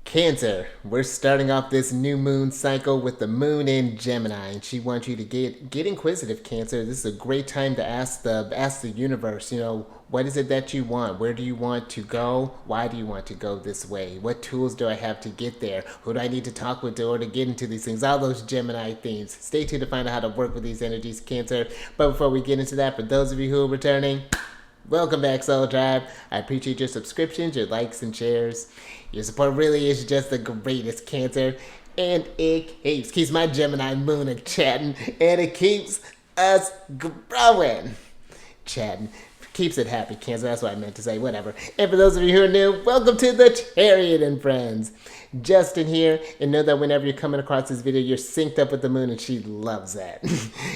Cancer, we're starting off this new moon cycle with the moon in Gemini, and she wants you to get inquisitive, Cancer. This is a great time to ask the universe, what is it that you want? Where do you want to go? Why do you want to go this way? What tools do I have to get there? Who do I need to talk with in order to get into these things? All those Gemini themes. Stay tuned to find out how to work with these energies, Cancer. But before we get into that, for those of you who are returning, welcome back, Soul Tribe. I appreciate your subscriptions, your likes, and shares. Your support really is just the greatest, Cancer. And it keeps my Gemini moon chatting, and it keeps us growing. Chatting. Keeps it happy, Cancer. That's what I meant to say. Whatever. And for those of you who are new, welcome to the Chariot Friends. Justin here, and know that whenever you're coming across this video, you're synced up with the moon, and she loves that.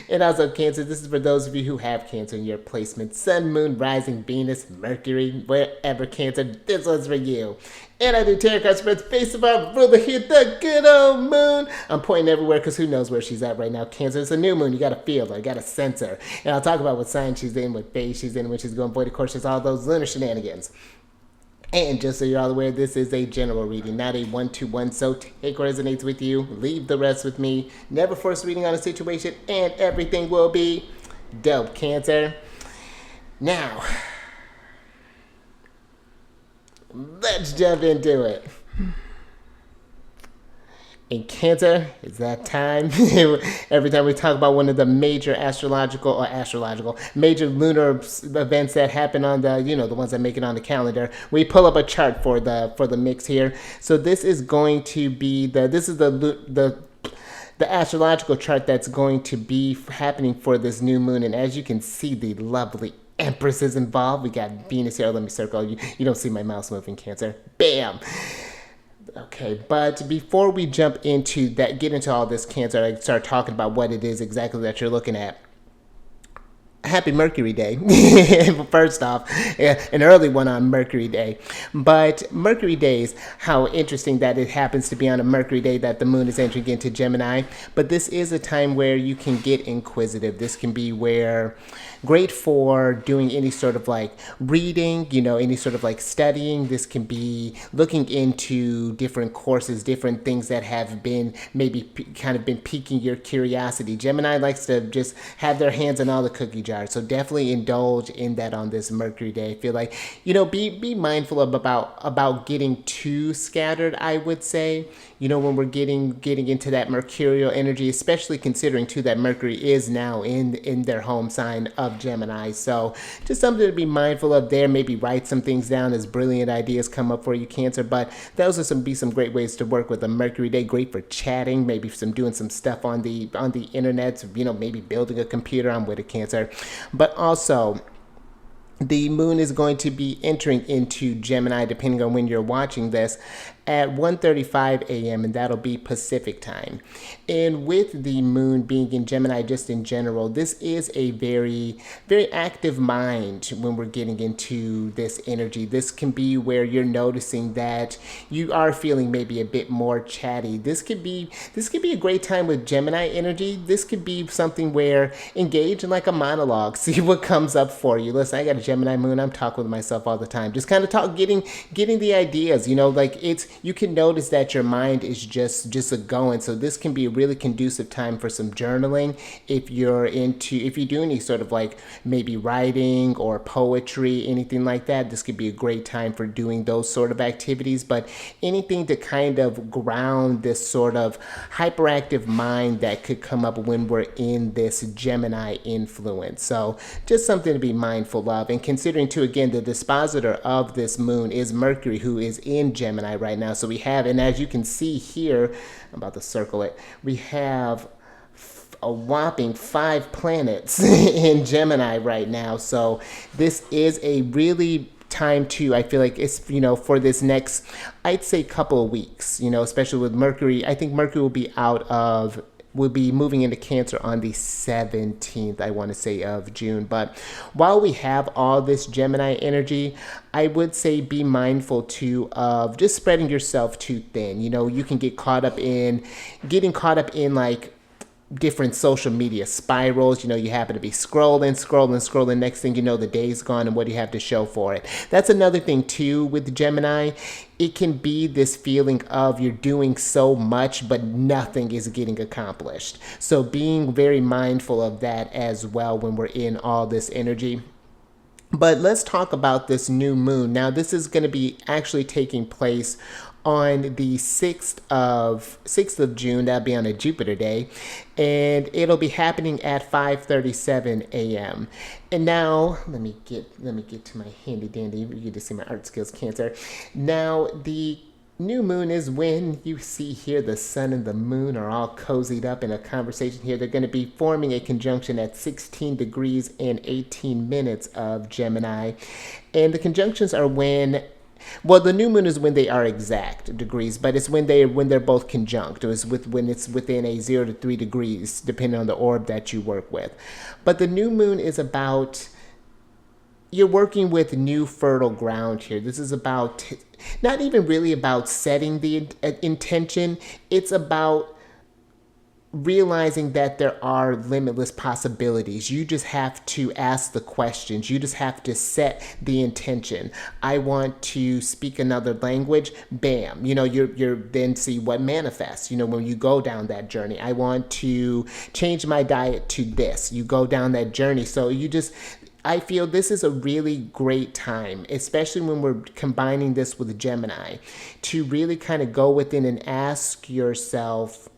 And also, Cancer, this is for those of you who have Cancer in your placement. Sun, Moon, Rising, Venus, Mercury, wherever, Cancer, this one's for you. And I do tarot cards spreads based on our ruler here, the good old moon. I'm pointing everywhere because who knows where she's at right now, Cancer. It's a new moon. You got to feel her. You got to sense her. And I'll talk about what sign she's in, what phase she's in, when she's going void. Of course, there's all those lunar shenanigans. And just so you're all aware, this is a general reading, not a one-to-one, so take what resonates with you, leave the rest with me. Never force reading on a situation, and everything will be dope, Cancer. Now, let's jump into it. In Cancer, it's that time. Every time we talk about one of the major major lunar events that happen on the, the ones that make it on the calendar, we pull up a chart for the mix here. So this is going to be the astrological chart that's going to be happening for this new moon. And as you can see, the lovely Empress is involved. We got Venus here. Let me circle. You don't see my mouse moving, Cancer. Bam. Okay, but before we jump into that, get into all this, Cancer, I start talking about what it is exactly that you're looking at. Happy Mercury Day. First off, an early one on Mercury Day. But Mercury days, how interesting that it happens to be on a Mercury day that the moon is entering into Gemini. But this is a time where you can get inquisitive. This can be where great for doing any sort of like reading, any sort of like studying. This can be looking into different courses, different things that have been maybe kind of been piquing your curiosity. Gemini likes to just have their hands in all the cookie jars. So definitely indulge in that on this Mercury day. I feel like, be mindful about getting too scattered, I would say, when we're getting into that mercurial energy, especially considering too that Mercury is now in their home sign of Gemini. So just something to be mindful of there. Maybe write some things down as brilliant ideas come up for you, Cancer. But those are some great ways to work with a Mercury day. Great for chatting, maybe doing some stuff on the internet, maybe building a computer. I'm with a Cancer. But also, the moon is going to be entering into Gemini, depending on when you're watching this, at 1:35 a.m., and that'll be Pacific time. And with the moon being in Gemini, just in general, this is a very, very active mind when we're getting into this energy. This can be where you're noticing that you are feeling maybe a bit more chatty. This could be a great time with Gemini energy. This could be something where engage in like a monologue, see what comes up for you. Listen, I got a Gemini moon. I'm talking with myself all the time. Just kind of getting the ideas, you can notice that your mind is just a going. So this can be a really conducive time for some journaling. If you do any sort of like maybe writing or poetry, anything like that, this could be a great time for doing those sort of activities. But anything to kind of ground this sort of hyperactive mind that could come up when we're in this Gemini influence. So just something to be mindful of. And considering too, again, the dispositor of this moon is Mercury, who is in Gemini right now. So we have, and as you can see here, I'm about to circle it, we have a whopping 5 planets in Gemini right now. So this is a really time to, I feel like it's, for this next, I'd say couple of weeks, especially with Mercury. I think Mercury will be moving into Cancer on the 17th, I want to say, of June. But while we have all this Gemini energy, I would say be mindful too of just spreading yourself too thin. You can getting caught up in like different social media spirals. You happen to be scrolling. Next thing you know, the day's gone, and what do you have to show for it? That's another thing too with Gemini. It can be this feeling of you're doing so much, but nothing is getting accomplished. So being very mindful of that as well when we're in all this energy. But let's talk about this new moon. Now, this is going to be actually taking place on the 6th of June. That'll be on a Jupiter day, and it'll be happening at 5:37 a.m. And now let me get to my handy dandy. You get to see my art skills, Cancer. Now, the new moon is when you see here the sun and the moon are all cozied up in a conversation here. They're going to be forming a conjunction at 16 degrees and 18 minutes of Gemini. And the conjunctions are well, the new moon is when they are exact degrees, but it's when they're both conjunct. It's when it's within a 0 to 3 degrees, depending on the orb that you work with. But the new moon is about, you're working with new fertile ground here. This is about not even really about setting the intention. It's about realizing that there are limitless possibilities. You just have to ask the questions. You just have to set the intention. I want to speak another language. Bam. You're then see what manifests, when you go down that journey. I want to change my diet to this. You go down that journey. So I feel this is a really great time, especially when we're combining this with Gemini, to really kind of go within and ask yourself,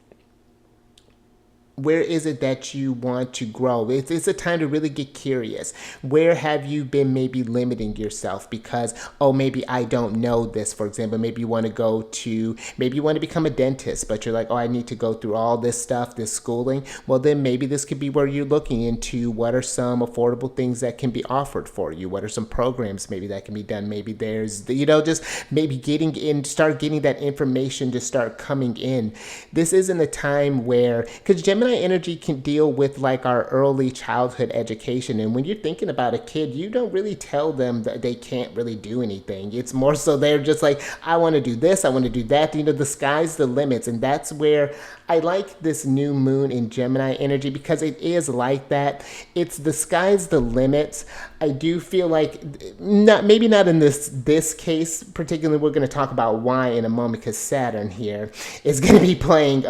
where is it that you want to grow? It's a time to really get curious. Where have you been maybe limiting yourself because, maybe I don't know this, for example. Maybe you want to become a dentist, but you're like, I need to go through all this stuff, this schooling. Well, then maybe this could be where you're looking into what are some affordable things that can be offered for you. What are some programs maybe that can be done? Maybe there's, just maybe start getting that information to start coming in. This isn't a time where, because Gemini energy can deal with like our early childhood education, and when you're thinking about a kid, you don't really tell them that they can't really do anything. It's more so they're just like, I want to do this, I want to do that. The sky's the limits, and that's where I like this new moon in Gemini energy, because it is like that. It's the sky's the limits. I do feel like maybe not in this case particularly. We're going to talk about why in a moment, because Saturn here is going to be playing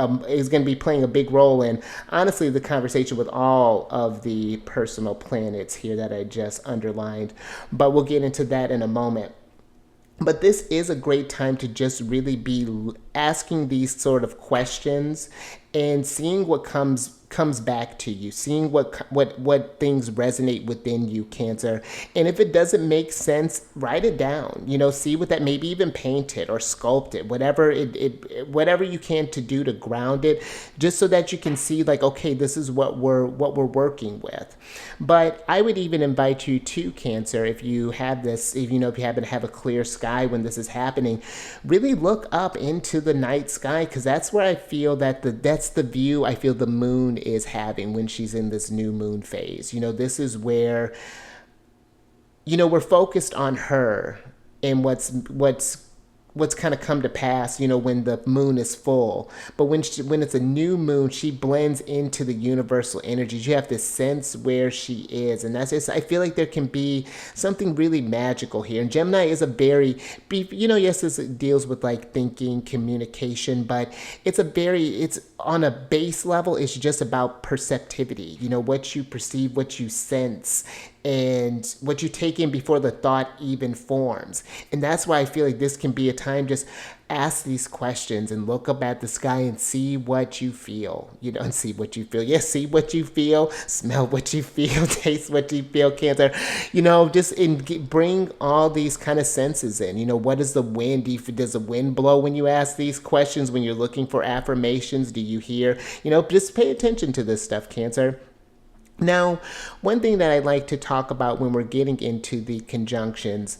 a big role in, honestly, the conversation with all of the personal planets here that I just underlined. But we'll get into that in a moment. But this is a great time to just really be asking these sort of questions and seeing what comes back to you, seeing what things resonate within you, Cancer. And if it doesn't make sense, write it down. See what that, maybe even paint it or sculpt it, whatever you can to do to ground it, just so that you can see like, okay, this is what we're working with. But I would even invite you to, Cancer, if you have this, if you happen to have a clear sky when this is happening, really look up into the night sky, because that's where I feel that that's the view I feel the moon is having when she's in this new moon phase. This is where, we're focused on her and what's kind of come to pass, when the moon is full. But when it's a new moon, she blends into the universal energies. You have to sense where she is. And that's just, I feel like there can be something really magical here. And Gemini is a very, yes, this deals with like thinking, communication, but it's on a base level, it's just about perceptivity. What you perceive, what you sense, and what you take in before the thought even forms. And that's why I feel like this can be a time, just ask these questions and look up at the sky and see what you feel, and see what you feel. Yes, see what you feel, smell what you feel, taste what you feel, Cancer. Just bring all these kind of senses in. What is the wind? Does the wind blow when you ask these questions? When you're looking for affirmations, do you hear? Just pay attention to this stuff, Cancer. Now, one thing that I like to talk about when we're getting into the conjunctions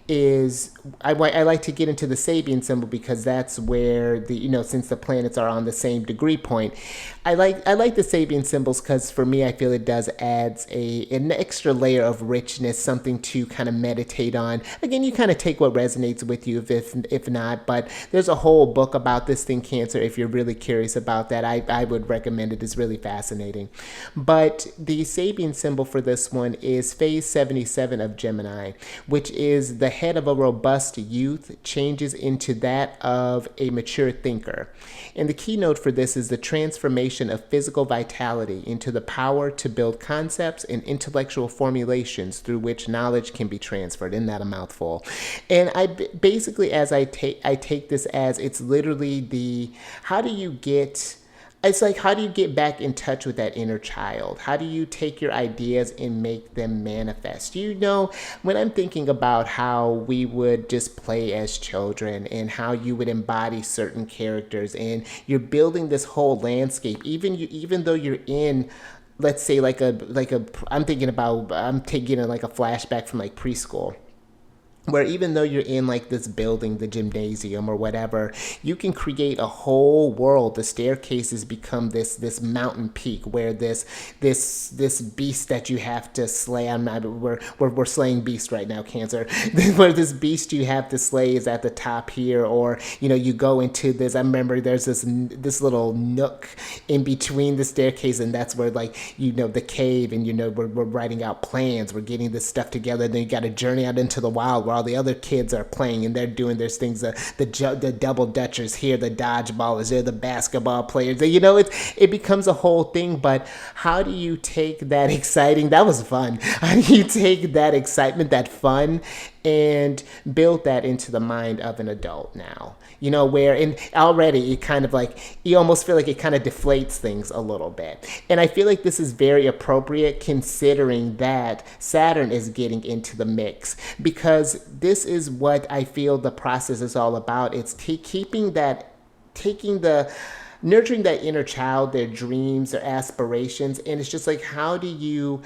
is I like to get into the Sabian symbol because that's where since the planets are on the same degree point, I like the Sabian symbols because for me I feel it does adds an extra layer of richness, something to kind of meditate on. Again, you kind of take what resonates with you if not, but there's a whole book about this thing, Cancer. If you're really curious about that, I would recommend it. It's really fascinating. But the Sabian symbol for this one is phase 77 of Gemini, which is the head of a robust youth changes into that of a mature thinker. And the keynote for this is the transformation of physical vitality into the power to build concepts and intellectual formulations through which knowledge can be transferred. Isn't that a mouthful? And I basically, as I take this as it's literally how do you get back in touch with that inner child? How do you take your ideas and make them manifest? When I'm thinking about how we would just play as children and how you would embody certain characters and you're building this whole landscape, even though you're in, let's say I'm taking like a flashback from like preschool, where even though you're in like this building, the gymnasium or whatever, you can create a whole world. The staircases become this mountain peak where this beast that you have to slay. We're slaying beast right now, Cancer. Where this beast you have to slay is at the top here, or you go into this. I remember there's this little nook in between the staircase, and that's where the cave, and we're writing out plans. We're getting this stuff together. Then you got to journey out into the wild where all the other kids are playing and they're doing their things. The double dutchers here, the dodgeballers there, the basketball players. It becomes a whole thing. But how do you take that exciting? That was fun. How do you take that excitement, that fun, and build that into the mind of an adult now? Where and already it kind of you almost feel like it kind of deflates things a little bit. And I feel like this is very appropriate considering that Saturn is getting into the mix, because this is what I feel the process is all about. It's nurturing that inner child, their dreams, their aspirations. And it's just how do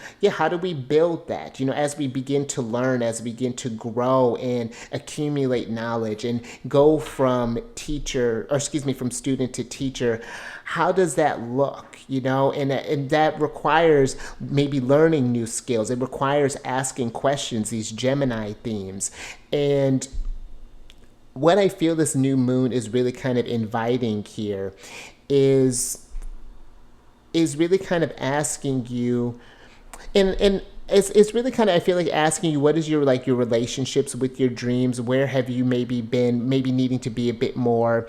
we build that? As we begin to learn, as we begin to grow and accumulate knowledge and go from student to teacher, how does that look? And that requires maybe learning new skills. It requires asking questions, these Gemini themes. And what I feel this new moon is really kind of inviting here is really kind of asking you, and it's really kind of, I feel like asking you, what is your relationships with your dreams? Where have you maybe been needing to be a bit more?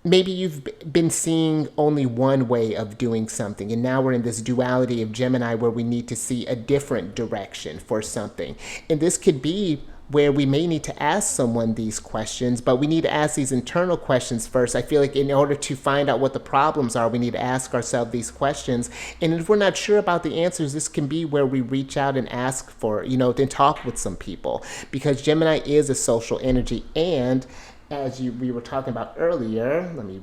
Maybe you've been seeing only one way of doing something, and now we're in this duality of Gemini where we need to see a different direction for something. And this could be where we may need to ask someone these questions, but we need to ask these internal questions first. I feel like in order to find out what the problems are, we need to ask ourselves these questions. And if we're not sure about the answers, this can be where we reach out and ask for, then talk with some people, because Gemini is a social energy. And as we were talking about earlier, let me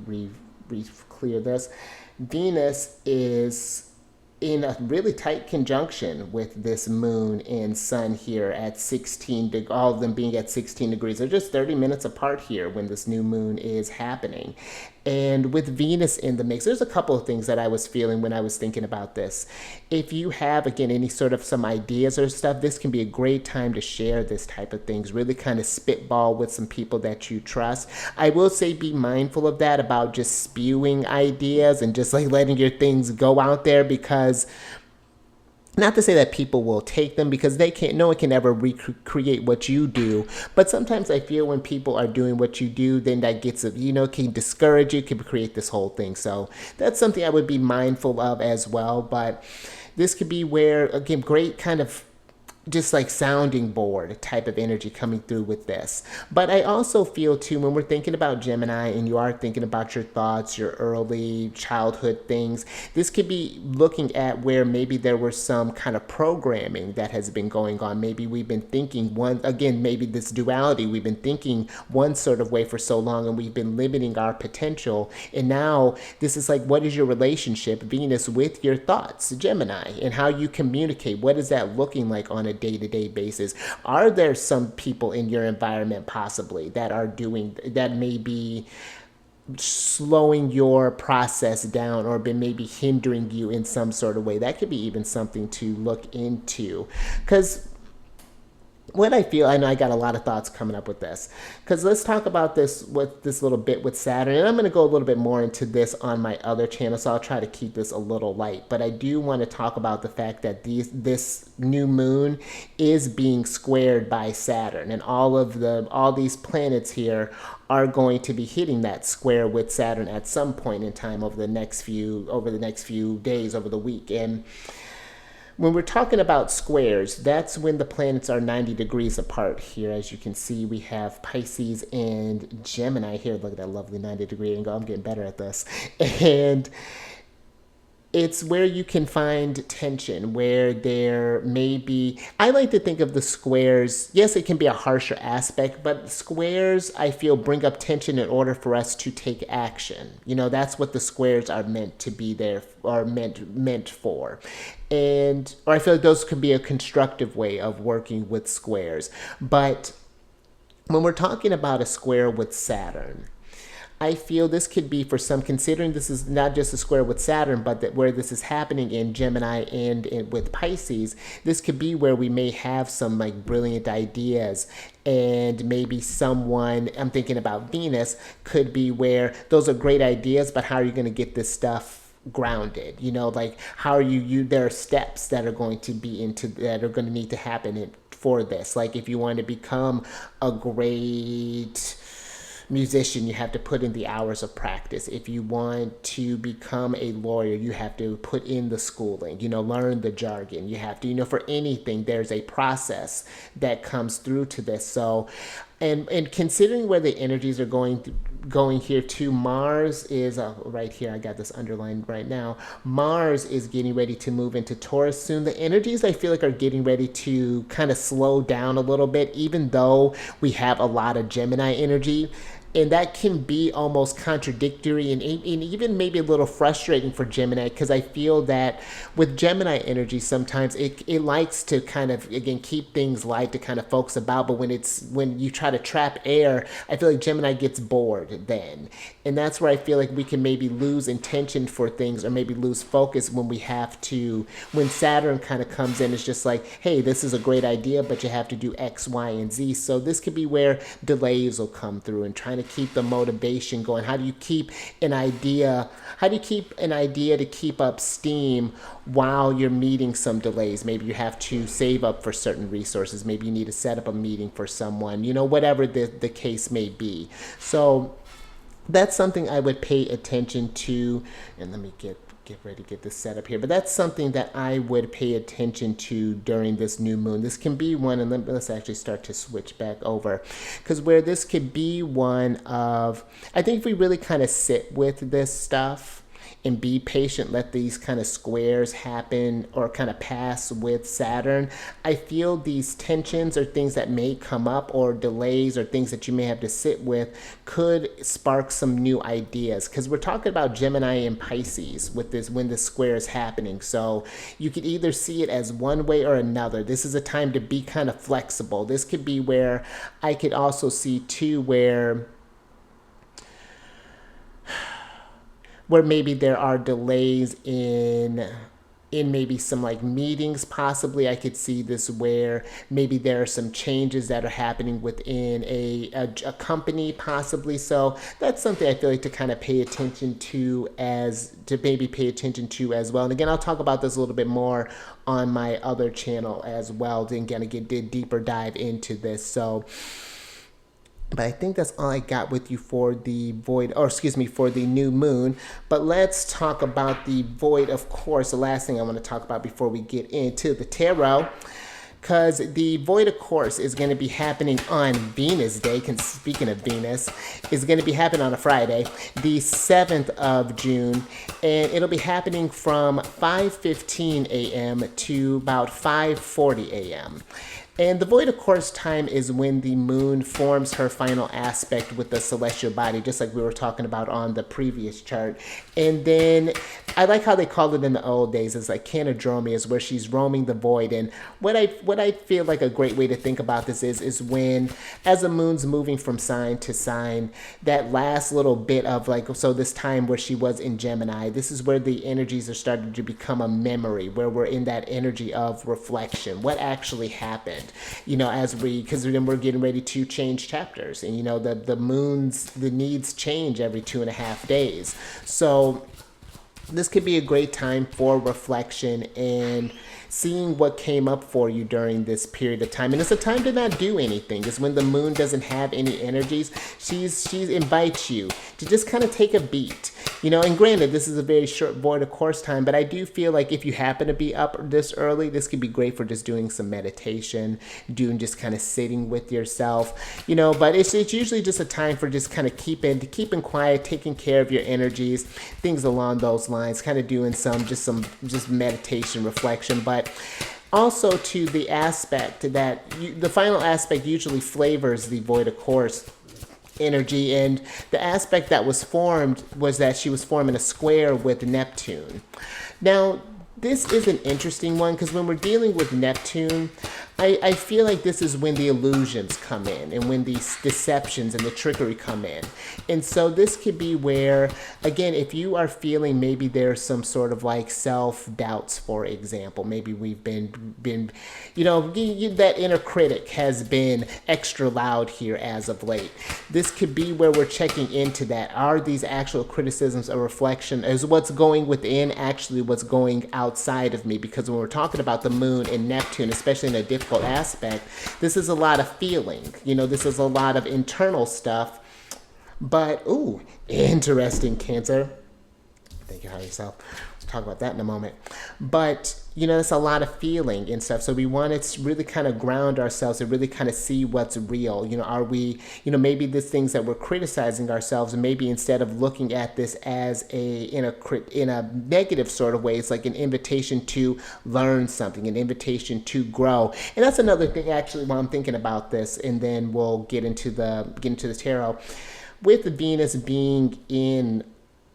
clear this, Venus is in a really tight conjunction with this moon and sun here at 16, all of them being at 16 degrees. They're just 30 minutes apart here when this new moon is happening. And with Venus in the mix, there's a couple of things that I was feeling when I was thinking about this. If you have, again, any sort of some ideas or stuff, this can be a great time to share this type of things, really kind of spitball with some people that you trust. I will say be mindful of that, about just spewing ideas and just letting your things go out there, because not to say that people will take them, because no one can ever recreate what you do. But sometimes I feel when people are doing what you do, then that gets, can discourage you, can create this whole thing. So that's something I would be mindful of as well. But this could be where, again, great kind of just sounding board type of energy coming through with this. But I also feel too, when we're thinking about Gemini and you are thinking about your thoughts, your early childhood things, this could be looking at where maybe there was some kind of programming that has been going on. Maybe we've been thinking maybe this duality, we've been thinking one sort of way for so long and we've been limiting our potential. And now this is what is your relationship, Venus, with your thoughts, Gemini, and how you communicate? What is that looking like on a day-to-day basis? Are there some people in your environment possibly that are doing that, may be slowing your process down or been maybe hindering you in some sort of way? That could be even something to look into, because what I feel, I know I got a lot of thoughts coming up with this, because let's talk about this with this little bit with Saturn, and I'm going to go a little bit more into this on my other channel, so I'll try to keep this a little light. But I do want to talk about the fact that this new moon is being squared by Saturn, and all these planets here are going to be hitting that square with Saturn at some point in time over the next few days, over the week. And when we're talking about squares, that's when the planets are 90 degrees apart here. As you can see, we have Pisces and Gemini here. Look at that lovely 90-degree angle. I'm getting better at this. And it's where you can find tension, where there may be, I like to think of the squares, yes, it can be a harsher aspect, but squares, I feel, bring up tension in order for us to take action. You know, that's what the squares are meant to be there, are meant for. And, or I feel like those could be a constructive way of working with squares. But when we're talking about a square with Saturn, I feel this could be for some, considering this is not just a square with Saturn, but that where this is happening in Gemini and with Pisces, this could be where we may have some like brilliant ideas, and maybe someone, I'm thinking about Venus, could be where those are great ideas, but how are you going to get this stuff grounded? You know, like how are you there are steps that are going to need to happen for this. Like if you want to become a great musician, you have to put in the hours of practice. If you want to become a lawyer, you have to put in the schooling, you know, learn the jargon. You have to, you know, for anything, there's a process that comes through to this. So, and considering where the energies are going here too, Mars is right here. I got this underlined right now. Mars is getting ready to move into Taurus soon. The energies, I feel like, are getting ready to kind of slow down a little bit, even though we have a lot of Gemini energy. And that can be almost contradictory and even maybe a little frustrating for Gemini, because I feel that with Gemini energy, sometimes it likes to kind of, again, keep things light, to kind of focus about. But when you try to trap air, I feel like Gemini gets bored then. And that's where I feel like we can maybe lose intention for things, or maybe lose focus when Saturn kind of comes in. It's just like, hey, this is a great idea, but you have to do X, Y, and Z. So this could be where delays will come through, and trying to keep the motivation going. How do you keep an idea to keep up steam while you're meeting some delays? Maybe you have to save up for certain resources. Maybe you need to set up a meeting for someone, you know, whatever the case may be. So that's something I would pay attention to. And let me get ready to get this set up here. But that's something that I would pay attention to during this new moon. This can be one, and let's actually start to switch back over, because where this could be one of, I think if we really kind of sit with this stuff and be patient, let these kind of squares happen or kind of pass with Saturn, I feel these tensions or things that may come up, or delays or things that you may have to sit with, could spark some new ideas. Because we're talking about Gemini and Pisces with this, when the square is happening. So you could either see it as one way or another. This is a time to be kind of flexible. This could be where I could also see too, where maybe there are delays in maybe some like meetings. Possibly I could see this where maybe there are some changes that are happening within a company, possibly. So that's something I feel like to kind of pay attention to as well. And again, I'll talk about this a little bit more on my other channel as well, to kind of get a deeper dive into this. So, but I think that's all I got with you for the void, or excuse me, for the new moon. But let's talk about the void, of course, the last thing I want to talk about before we get into the tarot. Because the void, of course, is going to be happening on Venus Day. Speaking of Venus, is going to be happening on a Friday, the 7th of June. And it'll be happening from 5:15 a.m. to about 5:40 a.m. And the void of course time is when the moon forms her final aspect with the celestial body, just like we were talking about on the previous chart. And then I like how they called it in the old days. It's like canodromia, is where she's roaming the void. And what I feel like a great way to think about this is when, as the moon's moving from sign to sign, that last little bit of like, so this time where she was in Gemini, this is where the energies are starting to become a memory, where we're in that energy of reflection. What actually happened? As because then we're getting ready to change chapters, and the needs change every 2.5 days. So this could be a great time for reflection and seeing what came up for you during this period of time. And it's a time to not do anything. It's when the moon doesn't have any energies. She invites you to just kind of take a beat. And granted, this is a very short void of course time, but I do feel like if you happen to be up this early, this could be great for just doing some meditation, doing just kind of sitting with yourself, but it's usually just a time for just kind of keeping quiet, taking care of your energies, things along those lines, kind of doing some meditation, reflection, but also to the aspect that the final aspect usually flavors the void of course energy, and the aspect that was formed was that she was forming a square with Neptune. Now, this is an interesting one because when we're dealing with Neptune, I feel like this is when the illusions come in and when these deceptions and the trickery come in. And so this could be where, again, if you are feeling maybe there's some sort of like self-doubts, for example, maybe we've been that inner critic has been extra loud here as of late. This could be where we're checking into that. Are these actual criticisms a reflection? Is what's going within actually what's going outside of me? Because when we're talking about the moon and Neptune, especially in a difficult aspect, this is a lot of feeling. This is a lot of internal stuff. But, ooh, interesting, Cancer. Thank you, higher self. We'll talk about that in a moment. But, it's a lot of feeling and stuff. So we want to really kind of ground ourselves and really kind of see what's real. Are we, maybe these things that we're criticizing ourselves, and maybe instead of looking at this as in a negative sort of way, it's like an invitation to learn something, an invitation to grow. And that's another thing, actually, while I'm thinking about this, and then we'll get into the tarot. With Venus being in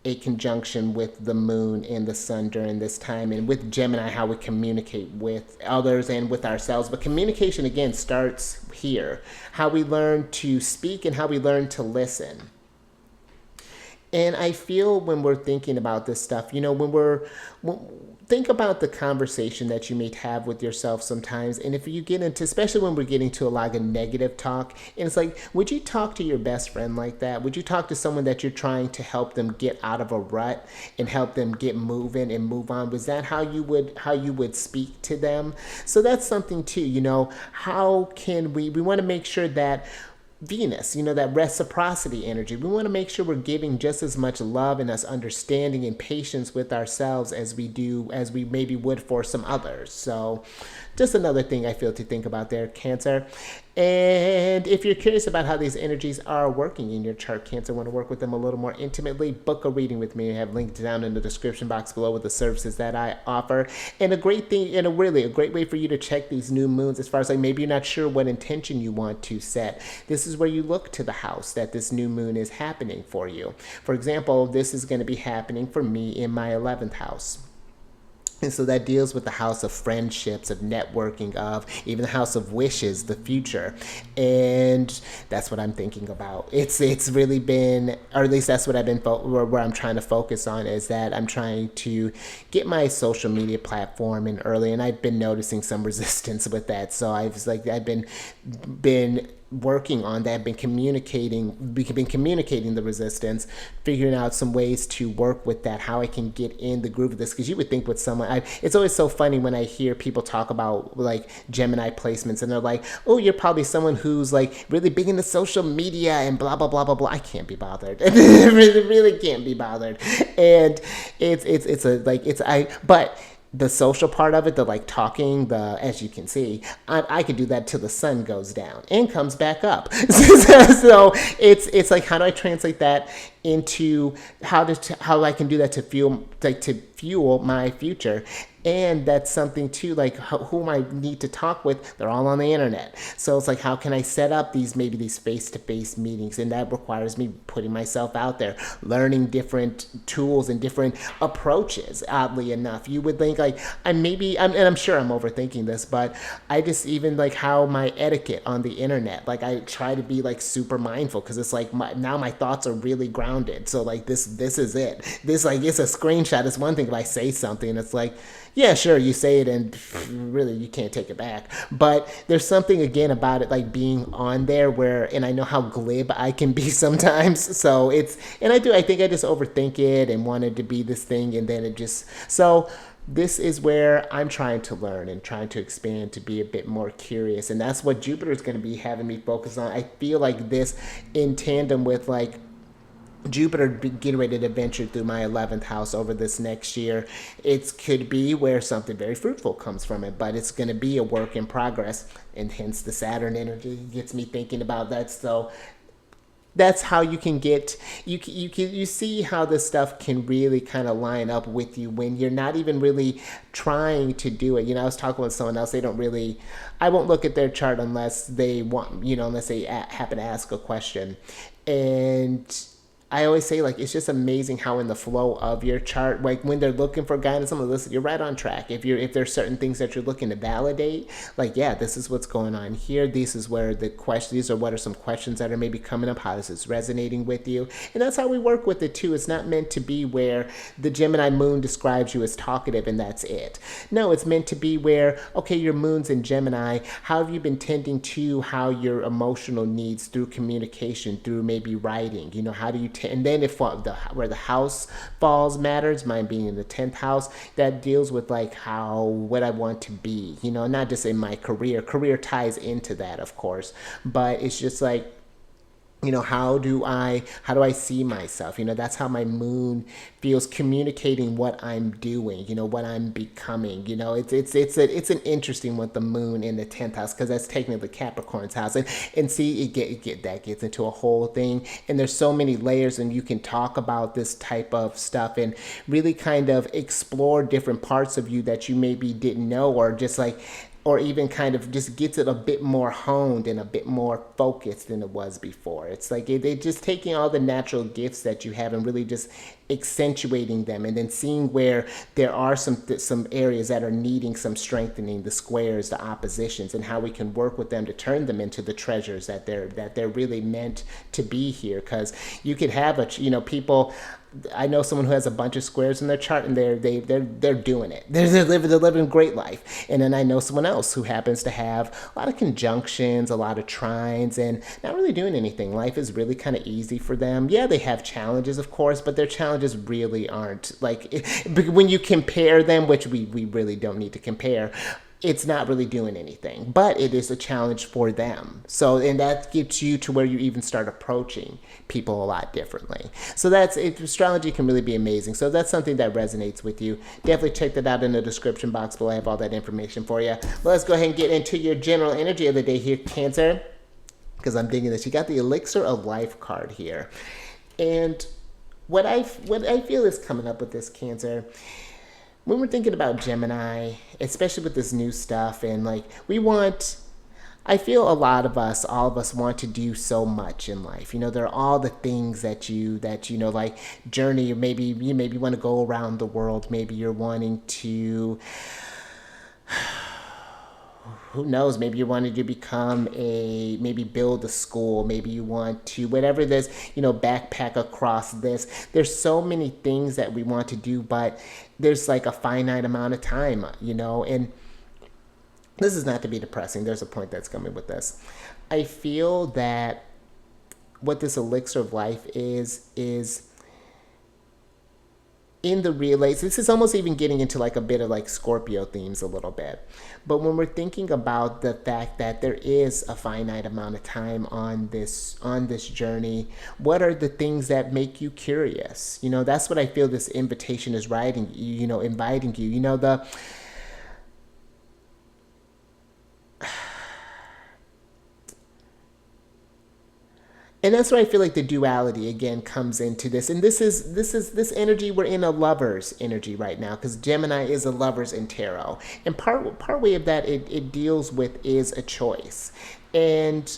a conjunction with the moon and the sun during this time, and with Gemini, how we communicate with others and with ourselves. But communication, again, starts here. How we learn to speak and how we learn to listen. And I feel when we're thinking about this stuff, think about the conversation that you may have with yourself sometimes. And if you get into, especially when we're getting to a lot of negative talk, and it's like, would you talk to your best friend like that? Would you talk to someone that you're trying to help them get out of a rut and help them get moving and move on? Was that how you would speak to them? So that's something too, how can we want to make sure that Venus, that reciprocity energy. We want to make sure we're giving just as much love and us understanding and patience with ourselves as we maybe would for some others. So just another thing I feel to think about there, Cancer. And if you're curious about how these energies are working in your chart, Cancer, want to work with them a little more intimately, book a reading with me. I have linked down in the description box below with the services that I offer. And a great thing, and a great way for you to check these new moons, as far as like maybe you're not sure what intention you want to set. This is where you look to the house that this new moon is happening for you. For example, this is going to be happening for me in my 11th house. And so that deals with the house of friendships, of networking, of even the house of wishes, the future. And that's what I'm thinking about. It's really been, or at least that's what I've been, where I'm trying to focus on, is that I'm trying to get my social media platform in early, and I've been noticing some resistance with that. So I've been working on that, been communicating the resistance, figuring out some ways to work with that, how I can get in the groove of this. Because you would think with someone, it's always so funny when I hear people talk about like Gemini placements, and they're like, oh, you're probably someone who's like really big into social media and blah blah blah blah blah. I can't be bothered. really can't be bothered. And but the social part of it, the like talking, as you can see, I could do that till the sun goes down and comes back up. So it's like, how do I translate that into how I can do that to fuel my future. And that's something too, like whom I need to talk with, they're all on the internet. So it's like, how can I set up these face-to-face meetings? And that requires me putting myself out there, learning different tools and different approaches. Oddly enough, you would think like and I'm sure I'm overthinking this, but I just even like how my etiquette on the internet, like I try to be like super mindful, because it's like now my thoughts are really grounded. So like this is it. This, like, it's a screenshot. It's one thing if I say something, it's like, yeah, sure, you say it and really you can't take it back. But there's something again about it, like being on there and I know how glib I can be sometimes. So I think I just overthink it and wanted to be this thing, and then so this is where I'm trying to learn and trying to expand to be a bit more curious. And that's what Jupiter is going to be having me focus on. I feel like this in tandem with like Jupiter getting ready to venture through my 11th house over this next year. It could be where something very fruitful comes from it, but it's going to be a work in progress, and hence the Saturn energy gets me thinking about that. So that's how you can get you see how this stuff can really kind of line up with you when you're not even really trying to do it. I was talking with someone else. I won't look at their chart unless they want, unless they happen to ask a question. And I always say, like, it's just amazing how in the flow of your chart, like when they're looking for guidance, I'm like, listen, you're right on track. If there's certain things that you're looking to validate, like, yeah, this is what's going on here. This is where these are what are some questions that are maybe coming up. How is this resonating with you? And that's how we work with it too. It's not meant to be where the Gemini moon describes you as talkative and that's it. No, it's meant to be where, okay, your moon's in Gemini. How have you been tending to how your emotional needs through communication, through maybe writing? How do you and then where the house falls matters, mine being in the 10th house, that deals with like what I want to be, not just in my career ties into that, of course, but it's just like, how do I see myself? That's how my moon feels, communicating what I'm doing, what I'm becoming. It's an interesting one, the moon in the 10th house, because that's technically Capricorn's house, and see, that gets into a whole thing, and there's so many layers, and you can talk about this type of stuff and really kind of explore different parts of you that you maybe didn't know, or even kind of just gets it a bit more honed and a bit more focused than it was before. It's like they're just taking all the natural gifts that you have and really just accentuating them, and then seeing where there are some areas that are needing some strengthening, the squares, the oppositions, and how we can work with them to turn them into the treasures that they're really meant to be here. Because you could have people. I know someone who has a bunch of squares in their chart, and they're doing it. They're living a great life. And then I know someone else who happens to have a lot of conjunctions, a lot of trines, and not really doing anything. Life is really kind of easy for them. Yeah, they have challenges, of course, but their challenges really aren't like when you compare them, which we really don't need to compare. It's not really doing anything, but it is a challenge for them. So, and that gets you to where you even start approaching people a lot differently. So astrology can really be amazing. So that's something that resonates with you. Definitely check that out in the description box below. I have all that information for you. But let's go ahead and get into your general energy of the day here, Cancer, because I'm digging this. You got the Elixir of Life card here. And what I feel is coming up with this, Cancer, when we're thinking about Gemini, especially with this new stuff, and like I feel all of us want to do so much in life. There are all the things that you like journey, or maybe you want to go around the world. Maybe you're wanting to, who knows, maybe you wanted to maybe build a school, maybe you want to, whatever this, backpack across this. There's so many things that we want to do, but there's like a finite amount of time, and this is not to be depressing. There's a point that's coming with this. I feel that what this elixir of life is in the relays, this is almost even getting into like a bit of like Scorpio themes a little bit. But when we're thinking about the fact that there is a finite amount of time on this journey, what are the things that make you curious? That's what I feel this invitation is inviting you. And that's where I feel like the duality again comes into this. And this energy, we're in a lover's energy right now, because Gemini is a lover's in tarot. And part way of that it deals with is a choice. And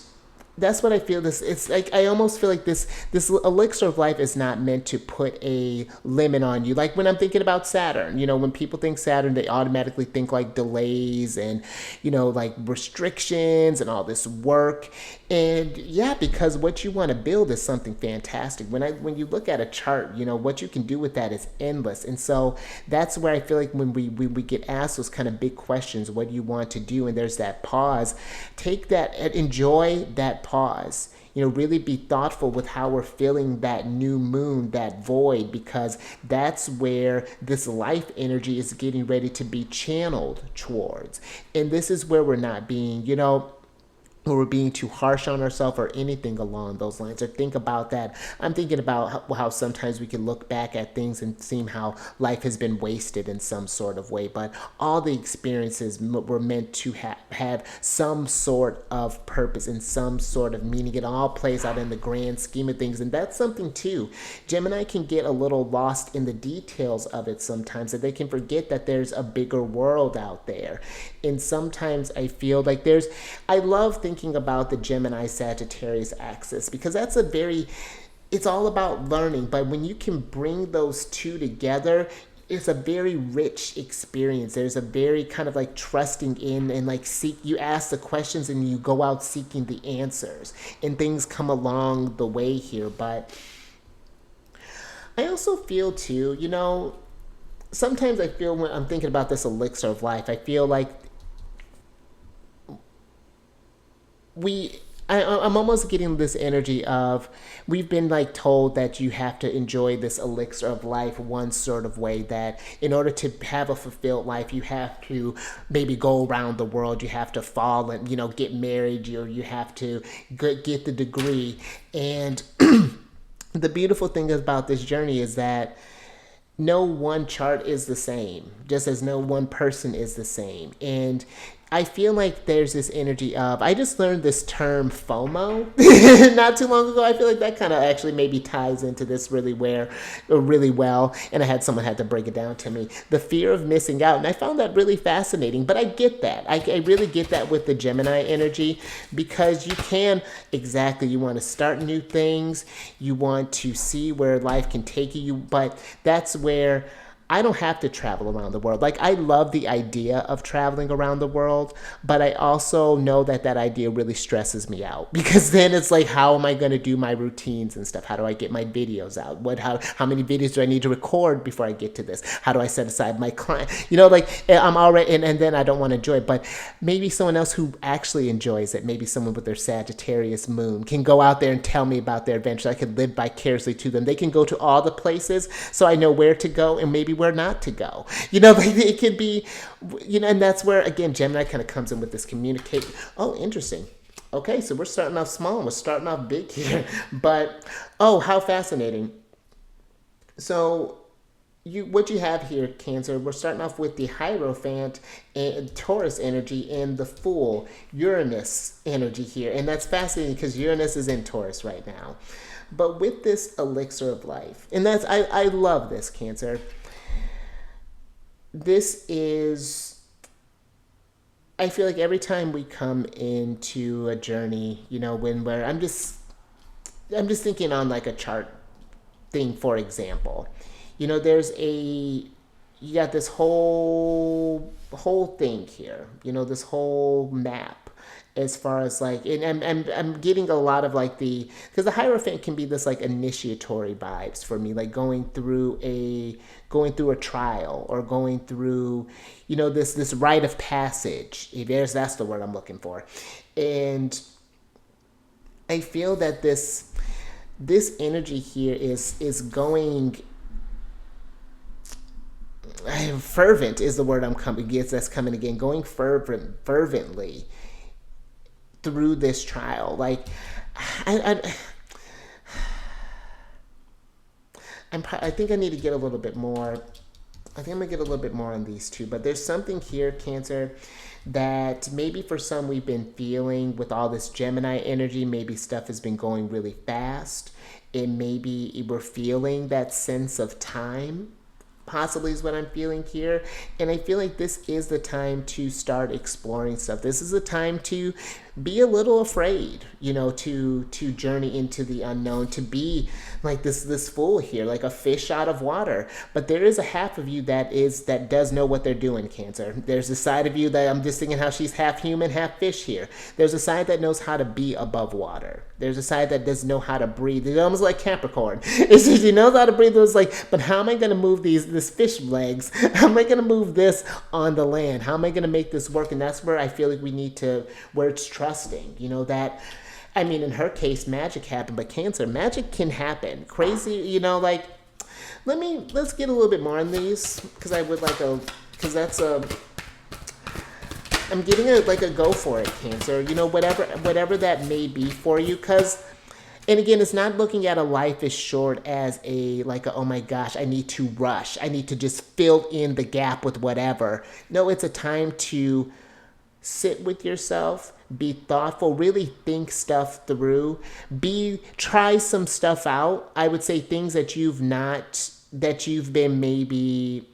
that's what I feel. This, it's like I almost feel like this elixir of life is not meant to put a limit on you. Like when I'm thinking about Saturn, when people think Saturn, they automatically think like delays and like restrictions and all this work. And yeah, because what you want to build is something fantastic. When you look at a chart, what you can do with that is endless. And so that's where I feel like when we get asked those kind of big questions, what do you want to do? And there's that pause. Take that and enjoy that pause. Really be thoughtful with how we're feeling that new moon, that void, because that's where this life energy is getting ready to be channeled towards. And this is where we're not being, or we're being too harsh on ourselves or anything along those lines. Or think about that. I'm thinking about how sometimes we can look back at things and seem how life has been wasted in some sort of way. But all the experiences were meant to have some sort of purpose and some sort of meaning. It all plays out in the grand scheme of things. And that's something too. Gemini can get a little lost in the details of it sometimes, that they can forget that there's a bigger world out there. And sometimes I feel like I love thinking about the Gemini Sagittarius axis, because it's all about learning. But when you can bring those two together, it's a very rich experience. There's a very kind of like trusting in and like you ask the questions and you go out seeking the answers, and things come along the way here. But I also feel too, sometimes I feel when I'm thinking about this elixir of life, I feel like I'm almost getting this energy of, we've been like told that you have to enjoy this elixir of life one sort of way, that in order to have a fulfilled life, you have to maybe go around the world, you have to fall and, get married, or you have to get the degree. And the beautiful thing about this journey is that no one chart is the same, just as no one person is the same. And I feel like there's this energy of, I just learned this term FOMO not too long ago. I feel like that kind of actually maybe ties into this really well. And I had someone had to break it down to me. The fear of missing out. And I found that really fascinating. But I get that. I really get that with the Gemini energy, because you want to start new things. You want to see where life can take you. But that's where I don't have to travel around the world. Like, I love the idea of traveling around the world, but I also know that idea really stresses me out, because then it's like, how am I going to do my routines and stuff? How do I get my videos out? How many videos do I need to record before I get to this? How do I set aside my client? I'm already, and then I don't want to enjoy it. But maybe someone else who actually enjoys it, maybe someone with their Sagittarius moon, can go out there and tell me about their adventure. I could live vicariously to them. They can go to all the places, so I know where to go and maybe where not to go. It could be, and that's where, again, Gemini kind of comes in with this communicate. Oh, interesting. Okay, so we're starting off small and we're starting off big here. But, oh, how fascinating. So, what you have here, Cancer, we're starting off with the Hierophant and Taurus energy and the Fool Uranus energy here. And that's fascinating because Uranus is in Taurus right now. But with this elixir of life, and I love this, Cancer. This is, I feel like every time we come into a journey, where I'm just thinking on like a chart thing, for example, you got this whole thing here, this whole map, as far as like, and I'm getting a lot of like because the Hierophant can be this like initiatory vibes for me, like going through a trial, or going through, this rite of passage. That's the word I'm looking for. And I feel that this energy here is going, fervent is the word that's coming again, going fervently through this trial. Like, I think I need to get a little bit more I think I'm gonna get a little bit more on these two, but there's something here, Cancer, that maybe for some we've been feeling with all this Gemini energy. Maybe stuff has been going really fast, and maybe we're feeling that sense of time, possibly is what I'm feeling here. And I feel like this is the time to start exploring stuff. This is a time to be a little afraid, you know, to journey into the unknown, to be like this fool here, like a fish out of water. But there is a half of you that does know what they're doing, Cancer. There's a side of you that I'm just thinking how she's half human, half fish here. There's a side that knows how to be above water. There's a side that doesn't know how to breathe. It's almost like Capricorn. It's just, he knows how to breathe. It's like, but how am I going to move this fish legs? How am I going to move this on the land? How am I going to make this work? And that's where I feel like we need to, where it's trusting, you know, that, I mean, in her case, magic happened, but Cancer, magic can happen. Crazy, you know, like, let's get a little bit more on these, because I would like because that's I'm getting a go for it, Cancer, you know, whatever that may be for you, because, and again, it's not looking at a life as short as oh my gosh, I need to rush. I need to just fill in the gap with whatever. No, it's a time to sit with yourself, be thoughtful, really think stuff through, try some stuff out. I would say things that you've been maybe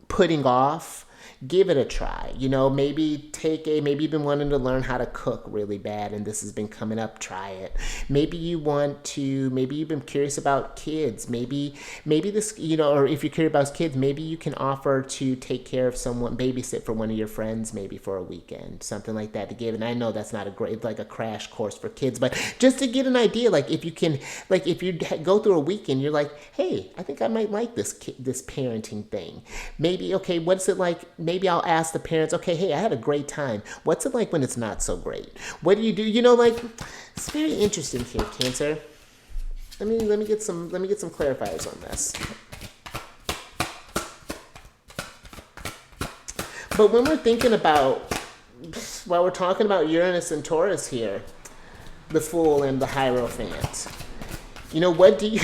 putting off. Give it a try. You know, maybe maybe you've been wanting to learn how to cook really bad and this has been coming up. Try it. Maybe you've been curious about kids. Maybe this, you know, or if you're curious about kids, maybe you can offer to take care of someone, babysit for one of your friends, maybe for a weekend, something like that to give. And I know that's not like a crash course for kids, but just to get an idea, like if you can, like if you go through a weekend, you're like, hey, I think I might like this parenting thing. Maybe, okay, what's it like? Maybe I'll ask the parents, okay, hey, I had a great time. What's it like when it's not so great? What do you do? You know, like, it's very interesting here, Cancer. Let me get some clarifiers on this. But when we're thinking about, while we're talking about Uranus and Taurus here, the Fool and the Hierophant, you know, what do you,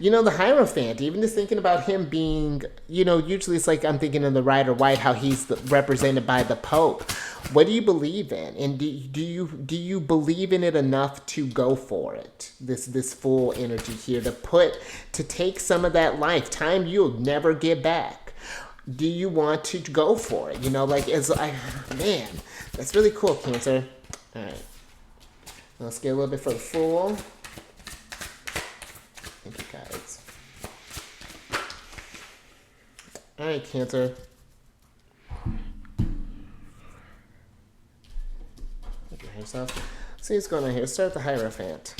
you know, the Hierophant, even just thinking about him being, you know, usually it's like I'm thinking of the Rider White, how he's represented by the Pope. What do you believe in? And do you believe in it enough to go for it? This Fool energy here, to take some of that life, time you'll never get back. Do you want to go for it? You know, like, man, that's really cool, Cancer. All right. Let's get a little bit for the Fool. Thank you, guys. All right, Cancer. Look at yourself. See what's going on here. Let's start with the Hierophant.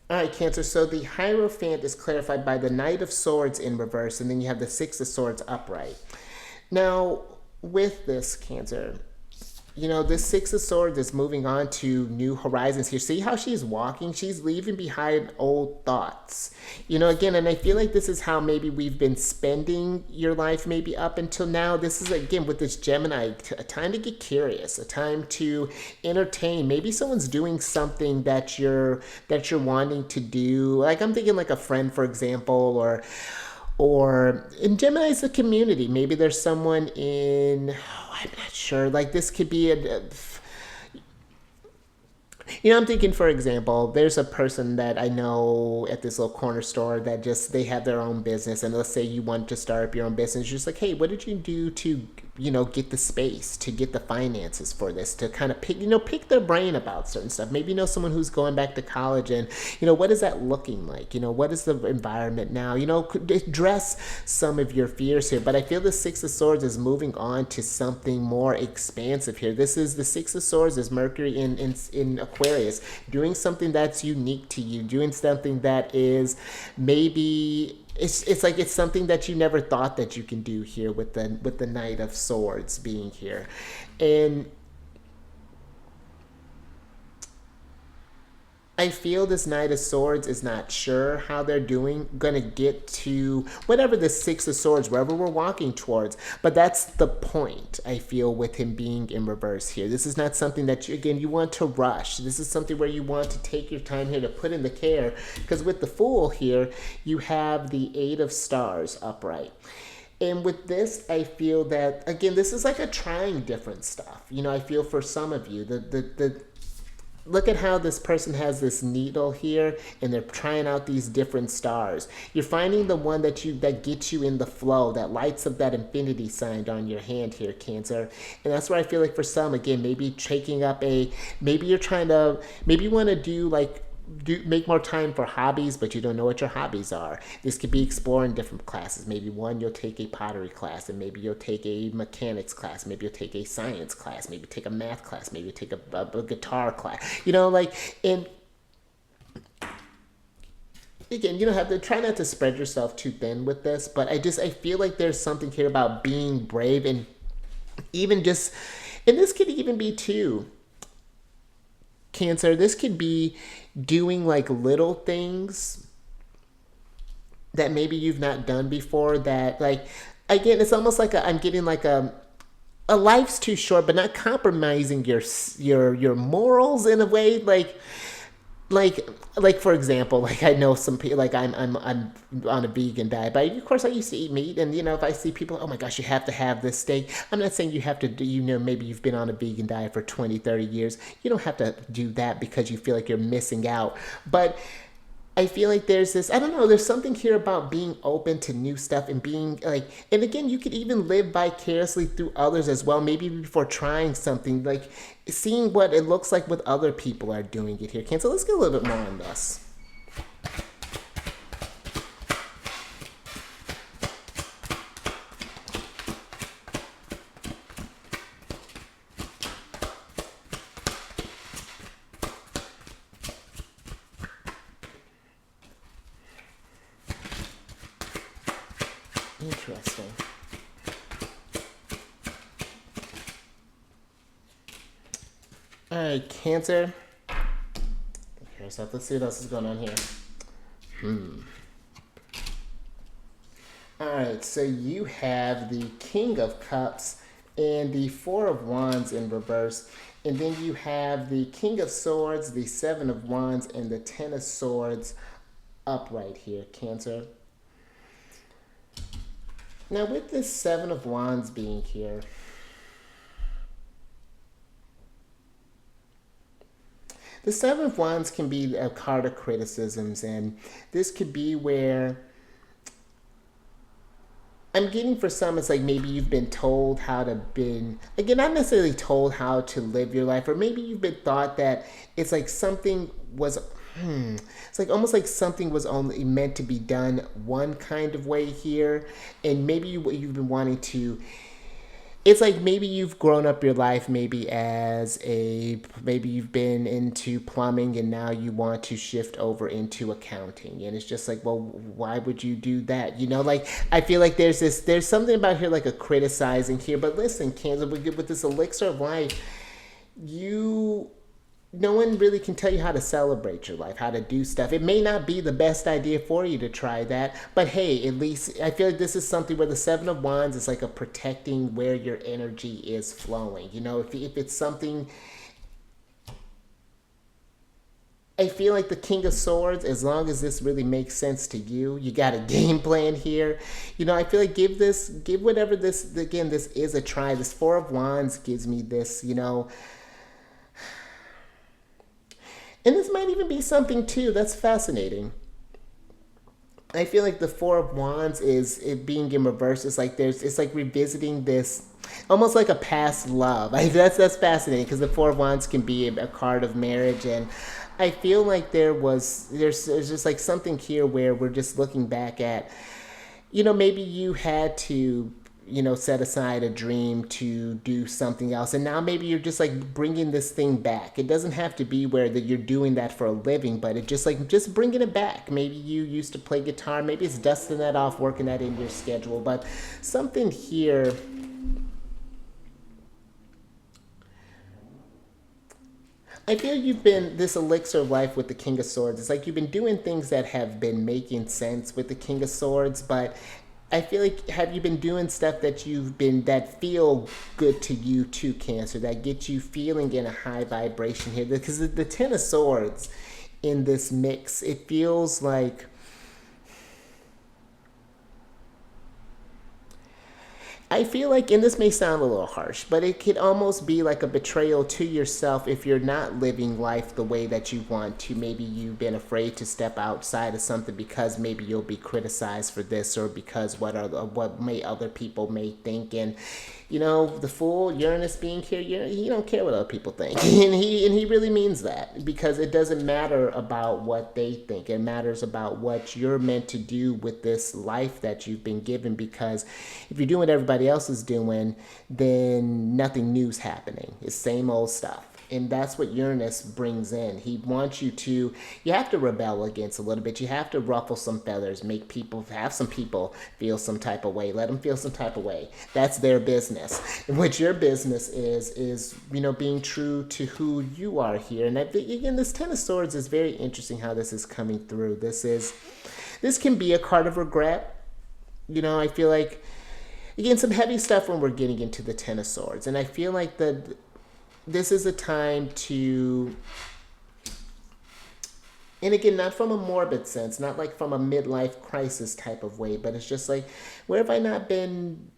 All right, Cancer. So the Hierophant is clarified by the Knight of Swords in reverse, and then you have the Six of Swords upright. Now, with this, Cancer, you know, this Six of Swords is moving on to new horizons here. See how she's walking? She's leaving behind old thoughts. You know, again, and I feel like this is how maybe we've been spending your life maybe up until now. This is, again, with this Gemini, a time to get curious, a time to entertain. Maybe someone's doing something that you're wanting to do. Like, I'm thinking like a friend, for example, or in Gemini's the community. Maybe there's someone in, I'm not sure. Like, this could be you know, I'm thinking, for example, there's a person that I know at this little corner store that they have their own business. And let's say you want to start up your own business. You're just like, hey, what did you do to, you know, get the space, to get the finances for this, to kind of pick their brain about certain stuff. Maybe you know someone who's going back to college and, you know, what is that looking like? You know, what is the environment now? You know, address some of your fears here. But I feel the Six of Swords is moving on to something more expansive here. This is the Six of Swords is Mercury in Aquarius, doing something that's unique to you, doing something that is maybe it's like it's something that you never thought that you can do here with the Knight of Swords being here. And I feel this Knight of Swords is not sure how they're gonna get to whatever the Six of Swords, wherever we're walking towards. But that's the point, I feel, with him being in reverse here. This is not something that, you want to rush. This is something where you want to take your time here to put in the care. Because with the Fool here, you have the Eight of Stars upright. And with this, I feel that, again, this is like a trying different stuff. I feel for some of you, look at how this person has this needle here and they're trying out these different stars. You're finding the one that gets you in the flow, that lights up that infinity sign on your hand here, Cancer. And that's where I feel like for some, again, maybe taking up maybe you want to make more time for hobbies, but you don't know what your hobbies are. This could be exploring different classes. Maybe one, you'll take a pottery class, and maybe you'll take a mechanics class. Maybe you'll take a science class. Maybe take a math class. Maybe you'll take a guitar class. And again, you don't have to try not to spread yourself too thin with this, but I feel like there's something here about being brave and even just, and this could even be too, Cancer, this could be doing like little things that maybe you've not done before, that like, again, it's almost like I'm getting like a life's too short, but not compromising your morals in a way, like for example, like I know some people, like I'm on a vegan diet, but of course I used to eat meat, and if I see people, oh my gosh, you have to have this steak. I'm not saying you have to do, maybe you've been on a vegan diet for 20, 30 years. You don't have to do that because you feel like you're missing out. But I feel like there's this, I don't know, there's something here about being open to new stuff and being like, and again, you could even live vicariously through others as well. Maybe before trying something, like seeing what it looks like with other people are doing it here. Cancer, let's get a little bit more on this. Interesting. All right, Cancer. Let's see what else is going on here. All right, so you have the King of Cups and the Four of Wands in reverse. And then you have the King of Swords, the Seven of Wands, and the Ten of Swords upright here, Cancer. Now, with this Seven of Wands being here, the Seven of Wands can be a card of criticisms, and this could be where I'm getting for some, it's like maybe you've been told how to again, not necessarily told how to live your life, or maybe you've been thought that it's like something was, it's like almost like something was only meant to be done one kind of way here, and maybe you've been wanting to, it's like maybe you've grown up your life maybe maybe you've been into plumbing and now you want to shift over into accounting, and it's just like, well, why would you do that? Like I feel like there's something about here like a criticizing here. But listen, Cancer, with this elixir of life, no one really can tell you how to celebrate your life, how to do stuff. It may not be the best idea for you to try that, but hey, at least I feel like this is something where the Seven of Wands is like a protecting where your energy is flowing. If it's something, I feel like the King of Swords, as long as this really makes sense to you, you got a game plan here. I feel like give whatever this, again, this is a try. This Four of Wands gives me this, and this might even be something too that's fascinating. I feel like the Four of Wands is it being in reverse. It's like it's like revisiting this, almost like a past love. That's fascinating, because the Four of Wands can be a card of marriage, and I feel like there's just like something here where we're just looking back at, maybe you had to set aside a dream to do something else, and now maybe you're just like bringing this thing back. It doesn't have to be where that you're doing that for a living, but it just bringing it back. Maybe you used to play guitar, maybe it's dusting that off, working that in your schedule, but something here. I feel you've been this elixir of life with the King of Swords. It's like you've been doing things that have been making sense with the King of Swords, but I feel like have you been doing stuff that you've been that feel good to you too, Cancer, that get you feeling in a high vibration here? Because the Ten of Swords in this mix, it feels like I feel like, and this may sound a little harsh, but it could almost be like a betrayal to yourself if you're not living life the way that you want to. Maybe you've been afraid to step outside of something because maybe you'll be criticized for this, or because what may other people may think. And you know, the Fool, Uranus being here, he don't care what other people think, and he really means that, because it doesn't matter about what they think. It matters about what you're meant to do with this life that you've been given. Because if you're doing what everybody else is doing, then nothing new's happening. It's same old stuff. And that's what Uranus brings in. He wants you have to rebel against a little bit. You have to ruffle some feathers, have some people feel some type of way. Let them feel some type of way. That's their business. And what your business is, being true to who you are here. And again, this Ten of Swords is very interesting how this is coming through. This can be a card of regret. I feel like, again, some heavy stuff when we're getting into the Ten of Swords. And I feel like this is a time to, and again, not from a morbid sense, not like from a midlife crisis type of way, but it's just like, where have I not been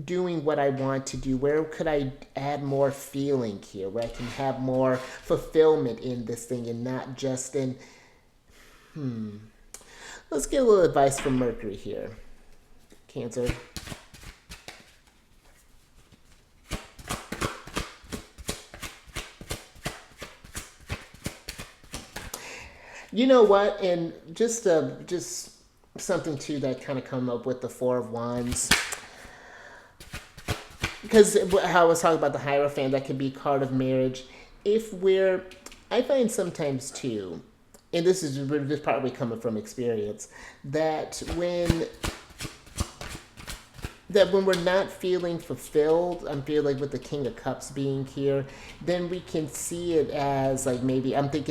doing what I want to do? Where could I add more feeling here, where I can have more fulfillment in this thing, and not just in, let's get a little advice from Mercury here, Cancer. You know what? And just something too that kind of come up with the Four of Wands, because how I was talking about the Hierophant, that could be a card of marriage. I find sometimes too, and this is probably coming from experience, that when we're not feeling fulfilled, I feel like with the King of Cups being here, then we can see it as like, maybe I'm just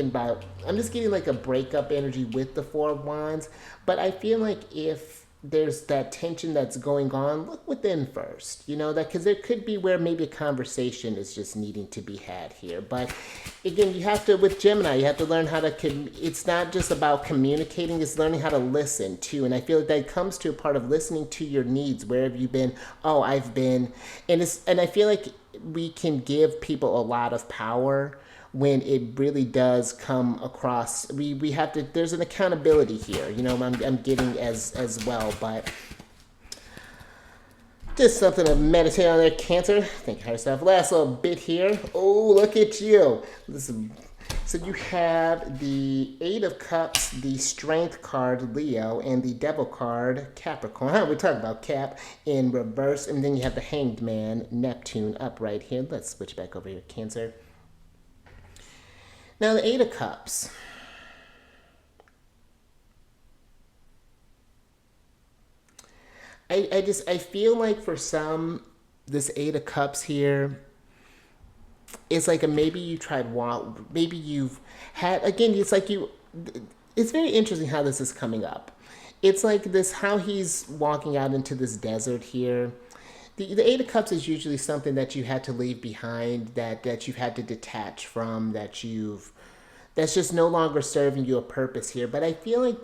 getting like a breakup energy with the Four of Wands. But I feel like if there's that tension that's going on, look within first, that, because there could be where maybe a conversation is just needing to be had here. But again, with Gemini, you have to learn how to, it's not just about communicating, it's learning how to listen too. And I feel like that comes to a part of listening to your needs. Where have you been? Oh, I've been, and I feel like we can give people a lot of power when it really does come across. We have to, there's an accountability here, I'm getting as well. But just something to meditate on there, Cancer. Think of yourself. Last little bit here. Oh, look at you. Listen. So you have the Eight of Cups, the Strength card, Leo, and the Devil card, Capricorn. We're talking about Cap in reverse. And then you have the Hanged Man, Neptune, upright here. Let's switch back over here, Cancer. Now, the Eight of Cups. I feel like for some, this Eight of Cups here, it's like maybe you tried, maybe you've had, again, it's very interesting how this is coming up. It's like this, how he's walking out into this desert here. The Eight of Cups is usually something that you had to leave behind, that you've had to detach from, that's just no longer serving you a purpose here. But I feel like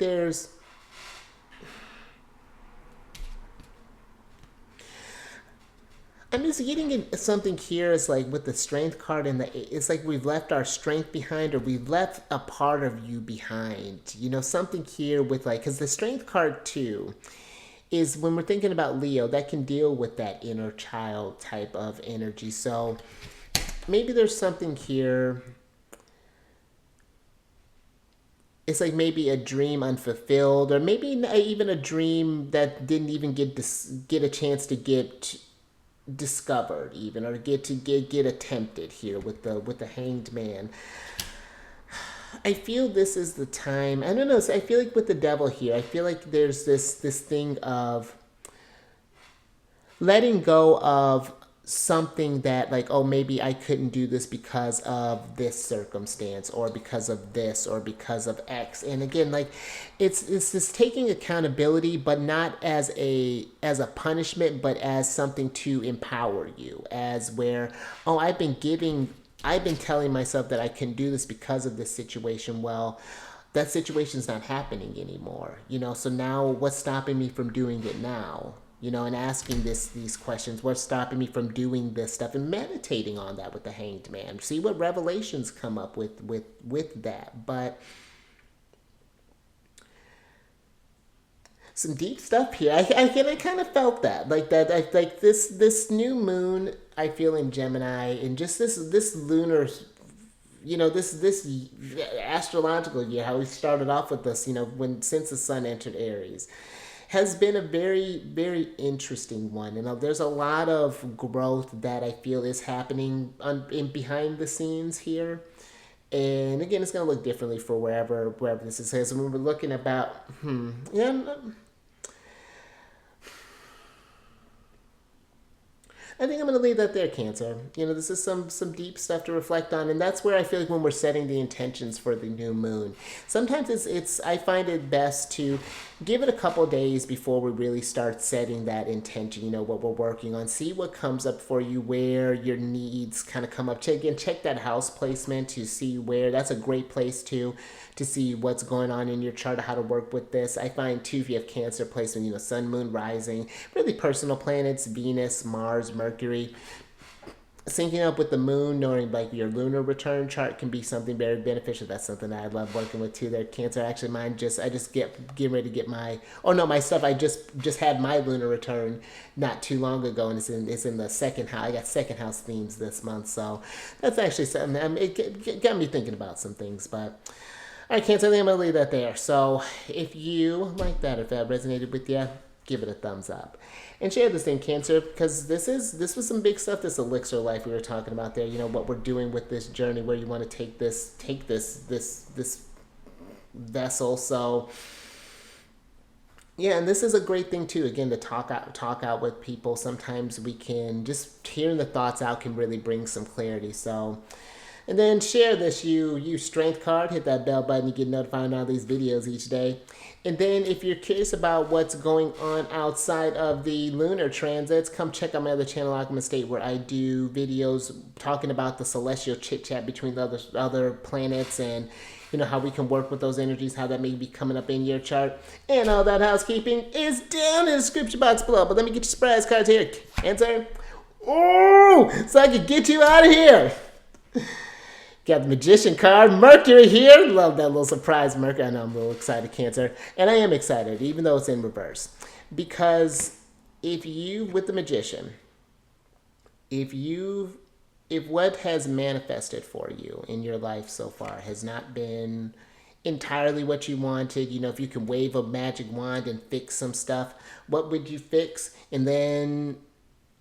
I'm just getting something here is like with the Strength card and it's like we've left our strength behind, or we've left a part of you behind. Something here with like, because the Strength card too is when we're thinking about Leo, that can deal with that inner child type of energy. So maybe there's something here. It's like maybe a dream unfulfilled, or maybe even a dream that didn't even get a chance to get discovered, even, or get attempted here with the Hanged Man. I feel this is the time. I don't know. So I feel like with the Devil here, I feel like there's this thing of letting go of something that like, oh, maybe I couldn't do this because of this circumstance or because of this or because of X. And again, like it's this taking accountability, but not as a punishment, but as something to empower you, as where, oh, I've been telling myself that I can do this because of this situation. Well, that situation's not happening anymore, so now what's stopping me from doing it now? And asking these questions, what's stopping me from doing this stuff, and meditating on that with the Hanged Man. See what revelations come up with that. But some deep stuff here. I kind of felt that, like that. Like this new moon, I feel in Gemini, and just this lunar, this astrological year, how we started off with this, since the sun entered Aries, has been a very, very interesting one. And there's a lot of growth that I feel is happening in behind the scenes here. And again, it's going to look differently for wherever this is. So when we're looking about, I think I'm going to leave that there, Cancer. This is some deep stuff to reflect on, and that's where I feel like when we're setting the intentions for the new moon, sometimes I find it best to give it a couple days before we really start setting that intention, what we're working on. See what comes up for you, where your needs kind of come up. Check that house placement to see where. That's a great place to see what's going on in your chart, how to work with this. I find too, if you have Cancer placement, sun, moon, rising, really personal planets, Venus, Mars, Mercury, syncing up with the moon, knowing like your lunar return chart can be something very beneficial. That's something that I love working with too. There, Cancer. Actually, I just getting ready to get my stuff. I just had my lunar return not too long ago, and it's in the second house. I got second house themes this month, so that's actually something. It got me thinking about some things, but. All right, Cancer, I think I'm going to leave that there. So if you like that, if that resonated with you, give it a thumbs up. And share this thing, Cancer, because this was some big stuff, this elixir life we were talking about there, what we're doing with this journey, where you want to take this vessel. So yeah, and this is a great thing too, again, to talk out with people. Sometimes we can just hearing the thoughts out can really bring some clarity. So and then share this, you strength card, hit that bell button, you get notified on all these videos each day. And then if you're curious about what's going on outside of the lunar transits, come check out my other channel, Alchemist State, where I do videos talking about the celestial chit-chat between the other planets, and how we can work with those energies, how that may be coming up in your chart. And all that housekeeping is down in the description box below. But let me get your surprise cards here, Cancer. Oh, so I can get you out of here. Got the Magician card, Mercury here. Love that little surprise Mercury. I know I'm a little excited, Cancer. And I am excited, even though it's in reverse. Because with the Magician, if what has manifested for you in your life so far has not been entirely what you wanted, if you can wave a magic wand and fix some stuff, what would you fix? And then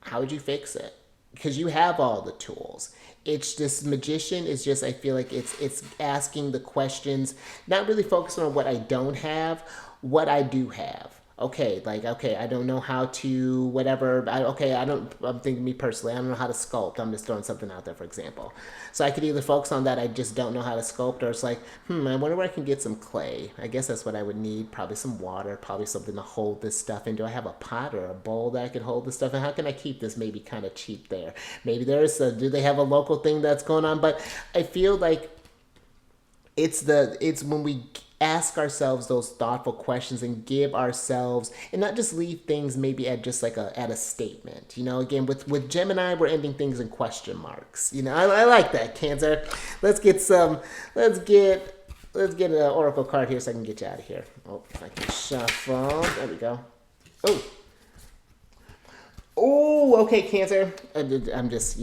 how would you fix it? Because you have all the tools. It's just Magician is just, I feel like it's asking the questions, not really focusing on what I don't have, what I do have. Okay, I don't know how to whatever. I'm thinking me personally, I don't know how to sculpt. I'm just throwing something out there, for example. So I could either focus on that, I just don't know how to sculpt, or it's like, I wonder where I can get some clay. I guess that's what I would need. Probably some water, probably something to hold this stuff in. Do I have a pot or a bowl that I could hold this stuff in? How can I keep this maybe kind of cheap there? Maybe do they have a local thing that's going on? But I feel like it's when we ask ourselves those thoughtful questions and give ourselves, and not just leave things maybe at just like at a statement. Again, with Gemini, we're ending things in question marks. I like that, Cancer. Let's get an oracle card here so I can get you out of here. Oh, if I can shuffle. There we go. Oh, okay, Cancer. I'm just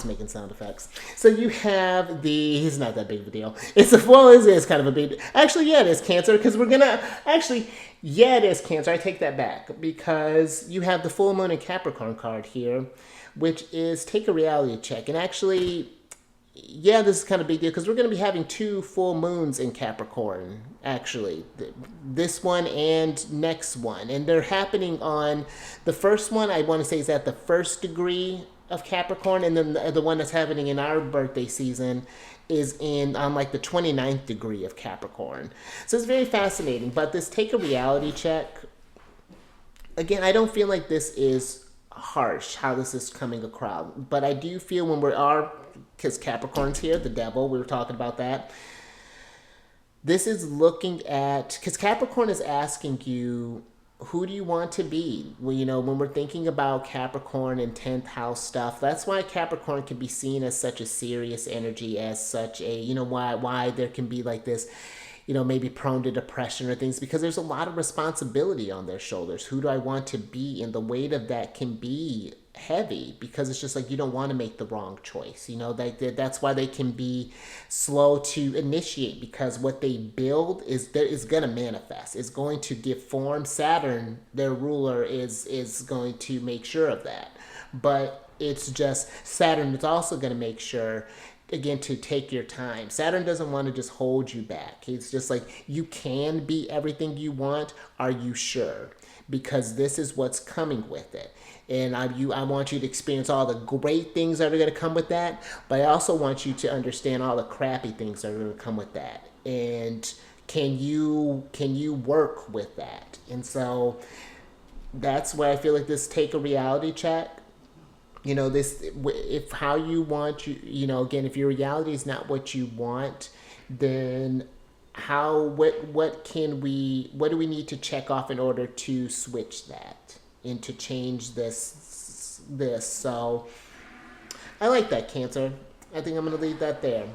making sound effects. So you have it's not that big of a deal. It is kind of a big, actually, yeah, it is, Cancer, because it is, Cancer. I take that back, because you have the full moon and Capricorn card here, which is take a reality check. And actually, yeah, this is kind of a big deal, because we're going to be having 2 full moons in Capricorn, actually. This one and next one. And they're happening on, the first one, I want to say, is at the 1st degree of Capricorn, and then the one that's happening in our birthday season is in on like the 29th degree of Capricorn. So it's very fascinating. But this take a reality check, again, I don't feel like this is harsh how this is coming across, but I do feel when we are, because Capricorn's here, the devil, we were talking about that. This is looking at, because Capricorn is asking you, who do you want to be? Well, you know, when we're thinking about Capricorn and 10th house stuff, that's why Capricorn can be seen as such a serious energy, as such a, you know, why there can be like this, you know, maybe prone to depression or things, because there's a lot of responsibility on their shoulders. Who do I want to be? And the weight of that can be heavy, because it's just like you don't want to make the wrong choice. You know, that's why they can be slow to initiate, because what they build is going to manifest. It's going to give form. Saturn, their ruler, is going to make sure of that. But it's just Saturn is also going to make sure, again, to take your time. Saturn doesn't want to just hold you back. It's just like, you can be everything you want. Are you sure? Because this is what's coming with it. And I want you to experience all the great things that are going to come with that, but I also want you to understand all the crappy things that are going to come with that. And can you work with that? And so that's where I feel like this take a reality check. You know, this, if how you want, you know, again, if your reality is not what you want, then what do we need to check off in order to switch that and to change this. So I like that, Cancer. I think I'm going to leave that there.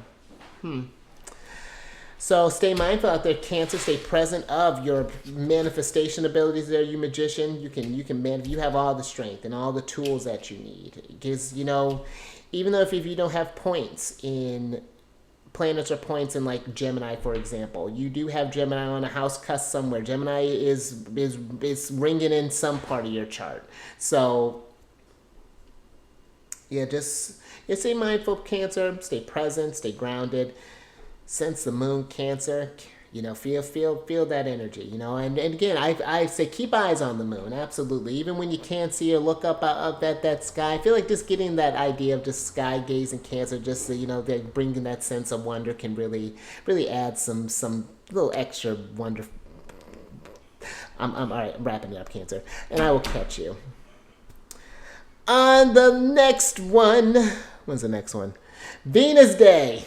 So stay mindful out there, Cancer. Stay present of your manifestation abilities there, you magician. You have all the strength and all the tools that you need. Because, you know, even though if you don't have points in planets or points in like Gemini, for example, you do have Gemini on a house cusp somewhere. Gemini is ringing in some part of your chart. So yeah, just stay mindful, Cancer. Stay present, stay grounded. Sense the moon, Cancer. You know, feel that energy, you know. And again, I say keep eyes on the moon, absolutely. Even when you can't see or look up at that sky, I feel like just getting that idea of just sky gazing, Cancer, just so, you know, that bringing that sense of wonder can really add some little extra wonder. I'm all right, wrapping it up, Cancer, and I will catch you on the next one. When's the next one? Venus Day.